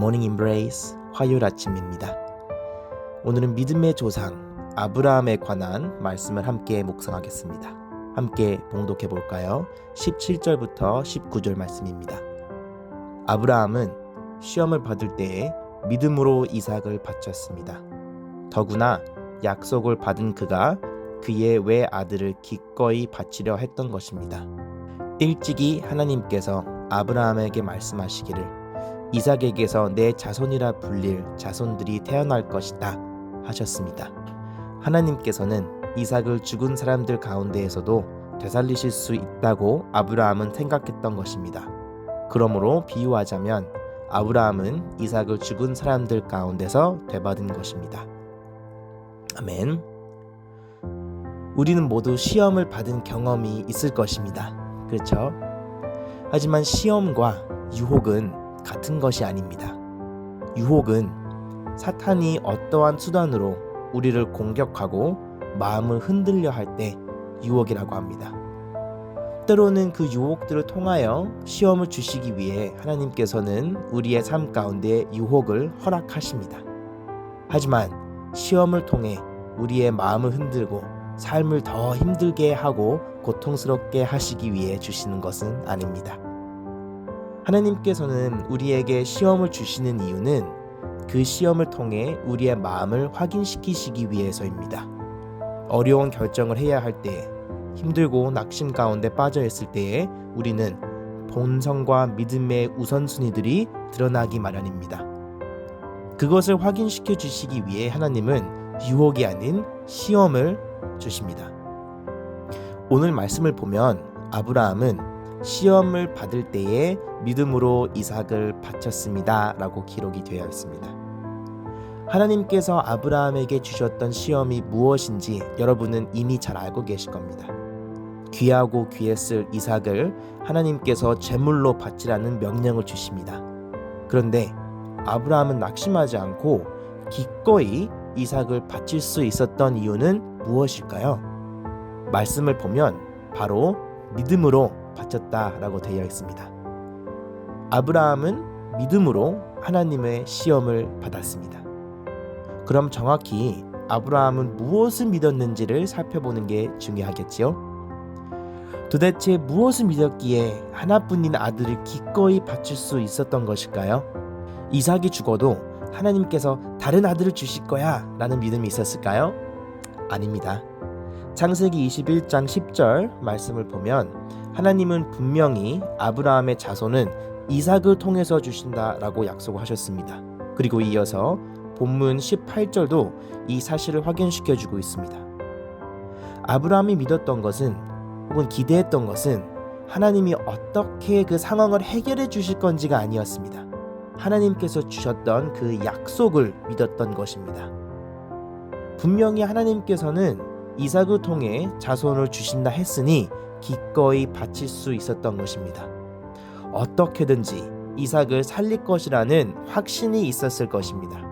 모닝 임브레이스 화요일 아침입니다. 오늘은 믿음의 조상 아브라함에 관한 말씀을 함께 묵상하겠습니다. 함께 봉독해 볼까요? 17절부터 19절 말씀입니다. 아브라함은 시험을 받을 때에 믿음으로 이삭을 바쳤습니다. 더구나 약속을 받은 그가 그의 외아들을 기꺼이 바치려 했던 것입니다. 일찍이 하나님께서 아브라함에게 말씀하시기를 이삭에게서 내 자손이라 불릴 자손들이 태어날 것이다 하셨습니다. 하나님께서는 이삭을 죽은 사람들 가운데에서도 되살리실 수 있다고 아브라함은 생각했던 것입니다. 그러므로 비유하자면 아브라함은 이삭을 죽은 사람들 가운데서 되받은 것입니다. 아멘. 우리는 모두 시험을 받은 경험이 있을 것입니다. 그렇죠? 하지만 시험과 유혹은 같은 것이 아닙니다. 유혹은 사탄이 어떠한 수단으로 우리를 공격하고 마음을 흔들려 할 때 유혹이라고 합니다. 때로는 그 유혹들을 통하여 시험을 주시기 위해 하나님께서는 우리의 삶 가운데 유혹을 허락하십니다. 하지만 시험을 통해 우리의 마음을 흔들고 삶을 더 힘들게 하고 고통스럽게 하시기 위해 주시는 것은 아닙니다. 하나님께서는 우리에게 시험을 주시는 이유는 그 시험을 통해 우리의 마음을 확인시키시기 위해서입니다. 어려운 결정을 해야 할 때, 힘들고 낙심 가운데 빠져 있을 때에 우리는 본성과 믿음의 우선순위들이 드러나기 마련입니다. 그것을 확인시켜 주시기 위해 하나님은 유혹이 아닌 시험을 주십니다. 오늘 말씀을 보면 아브라함은 시험을 받을 때에 믿음으로 이삭을 바쳤습니다 라고 기록이 되어 있습니다. 하나님께서 아브라함에게 주셨던 시험이 무엇인지 여러분은 이미 잘 알고 계실 겁니다. 귀하고 귀했을 이삭을 하나님께서 제물로 바치라는 명령을 주십니다. 그런데 아브라함은 낙심하지 않고 기꺼이 이삭을 바칠 수 있었던 이유는 무엇일까요? 말씀을 보면 바로 믿음으로 바쳤다라고 되어 있습니다. 아브라함은 믿음으로 하나님의 시험을 받았습니다. 그럼 정확히 아브라함은 무엇을 믿었는지를 살펴보는 게 중요하겠지요? 도대체 무엇을 믿었기에 하나뿐인 아들을 기꺼이 바칠 수 있었던 것일까요? 이삭이 죽어도 하나님께서 다른 아들을 주실 거야 라는 믿음이 있었을까요? 아닙니다. 창세기 21장 10절 말씀을 보면 하나님은 분명히 아브라함의 자손은 이삭을 통해서 주신다라고 약속을 하셨습니다. 그리고 이어서 본문 18절도 이 사실을 확인시켜주고 있습니다. 아브라함이 믿었던 것은 혹은 기대했던 것은 하나님이 어떻게 그 상황을 해결해 주실 건지가 아니었습니다. 하나님께서 주셨던 그 약속을 믿었던 것입니다. 분명히 하나님께서는 이삭을 통해 자손을 주신다 했으니 기꺼이 바칠 수 있었던 것입니다. 어떻게든지 이삭을 살릴 것이라는 확신이 있었을 것입니다.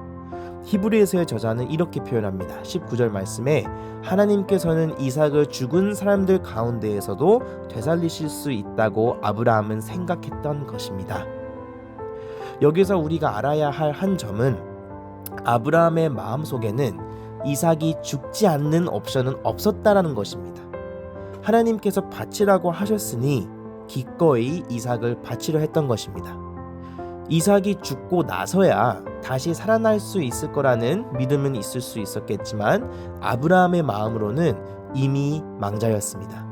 히브리서의 저자는 이렇게 표현합니다. 19절 말씀에 하나님께서는 이삭을 죽은 사람들 가운데에서도 되살리실 수 있다고 아브라함은 생각했던 것입니다. 여기서 우리가 알아야 할 한 점은 아브라함의 마음속에는 이삭이 죽지 않는 옵션은 없었다라는 것입니다. 하나님께서 바치라고 하셨으니 기꺼이 이삭을 바치려 했던 것입니다. 이삭이 죽고 나서야 다시 살아날 수 있을 거라는 믿음은 있을 수 있었겠지만 아브라함의 마음으로는 이미 망자였습니다.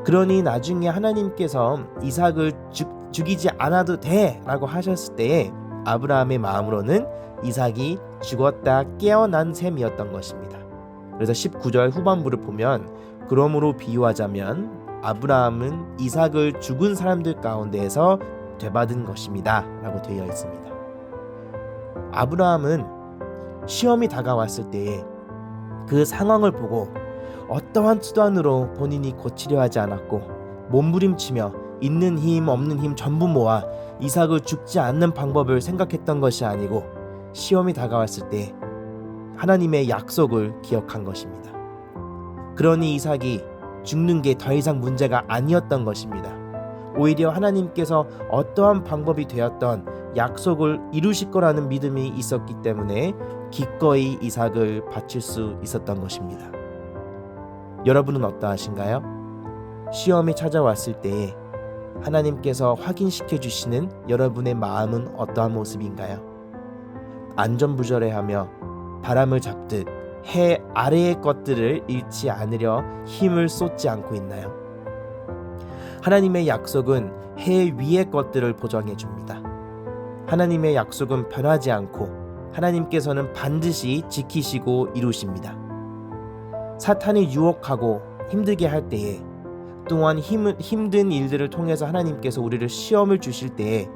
그러니 나중에 하나님께서 이삭을 죽이지 않아도 돼 라고 하셨을 때에 아브라함의 마음으로는 이삭이 죽었다 깨어난 셈이었던 것입니다. 그래서 19절 후반부를 보면 그러므로 비유하자면 아브라함은 이삭을 죽은 사람들 가운데에서 되받은 것입니다 라고 되어 있습니다. 아브라함은 시험이 다가왔을 때에 그 상황을 보고 어떠한 수단으로 본인이 고치려 하지 않았고 몸부림치며 있는 힘 없는 힘 전부 모아 이삭을 죽지 않는 방법을 생각했던 것이 아니고 시험이 다가왔을 때 하나님의 약속을 기억한 것입니다. 그러니 이삭이 죽는 게 더 이상 문제가 아니었던 것입니다. 오히려 하나님께서 어떠한 방법이 되었던 약속을 이루실 거라는 믿음이 있었기 때문에 기꺼이 이삭을 바칠 수 있었던 것입니다. 여러분은 어떠하신가요? 시험이 찾아왔을 때에 하나님께서 확인시켜 주시는 여러분의 마음은 어떠한 모습인가요? 안전부절해하며 바람을 잡듯 해 아래의 것들을 잃지 않으려 힘을 쏟지 않고 있나요? 하나님의 약속은 해 위의 것들을 보장해 줍니다. 하나님의 약속은 변하지 않고 하나님께서는 반드시 지키시고 이루십니다. 사탄이 유혹하고 힘들게 할 때에 또한 힘든 일들을 통해서 하나님께서 우리를 시험을 주실 때에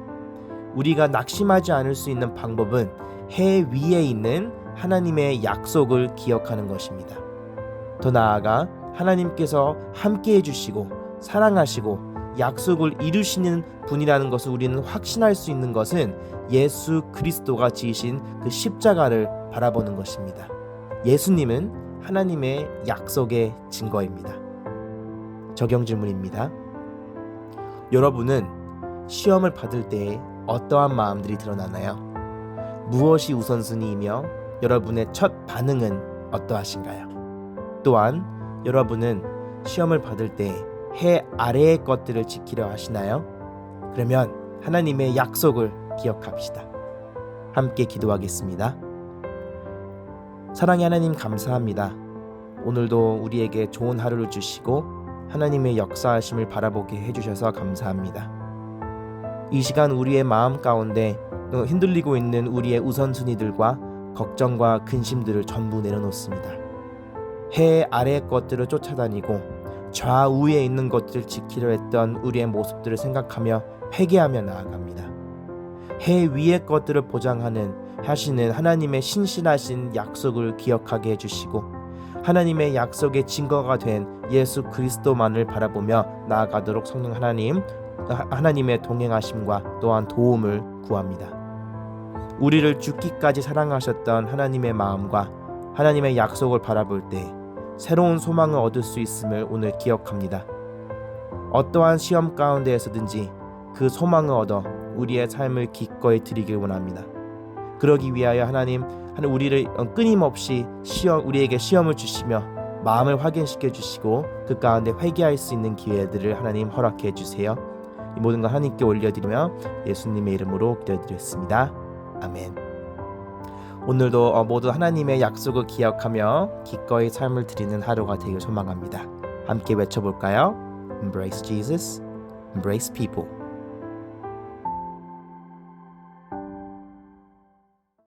우리가 낙심하지 않을 수 있는 방법은 해 위에 있는 하나님의 약속을 기억하는 것입니다. 더 나아가 하나님께서 함께 해주시고 사랑하시고 약속을 이루시는 분이라는 것을 우리는 확신할 수 있는 것은 예수 그리스도가 지으신 그 십자가를 바라보는 것입니다. 예수님은 하나님의 약속의 증거입니다. 적용 질문입니다. 여러분은 시험을 받을 때 어떠한 마음들이 드러나나요? 무엇이 우선순위이며 여러분의 첫 반응은 어떠하신가요? 또한 여러분은 시험을 받을 때 해 아래의 것들을 지키려 하시나요? 그러면 하나님의 약속을 기억합시다. 함께 기도하겠습니다. 사랑의 하나님 감사합니다. 오늘도 우리에게 좋은 하루를 주시고 하나님의 역사하심을 바라보게 해주셔서 감사합니다. 이 시간 우리의 마음 가운데 흔들리고 있는 우리의 우선순위들과 걱정과 근심들을 전부 내려놓습니다. 해 아래의 것들을 쫓아다니고 좌우에 있는 것들을 지키려 했던 우리의 모습들을 생각하며 회개하며 나아갑니다. 해 위의 것들을 보장하는 하시는 하나님의 신실하신 약속을 기억하게 해주시고 하나님의 약속의 증거가 된 예수 그리스도만을 바라보며 나아가도록 성령 하나님의 동행하심과 또한 도움을 구합니다. 우리를 죽기까지 사랑하셨던 하나님의 마음과 하나님의 약속을 바라볼 때 새로운 소망을 얻을 수 있음을 오늘 기억합니다. 어떠한 시험 가운데에서든지 그 소망을 얻어 우리의 삶을 기꺼이 드리길 원합니다. 그러기 위하여 하나님 우리를 끊임없이 우리에게 시험을 주시며 마음을 확인시켜 주시고 그 가운데 회개할 수 있는 기회들을 하나님 허락해 주세요. 이 모든 걸 하나님께 올려드리며 예수님의 이름으로 기도드렸습니다. 아멘. 오늘도 모두 하나님의 약속을 기억하며 기꺼이 삶을 드리는 하루가 되길 소망합니다. 함께 외쳐볼까요? Embrace Jesus, embrace people.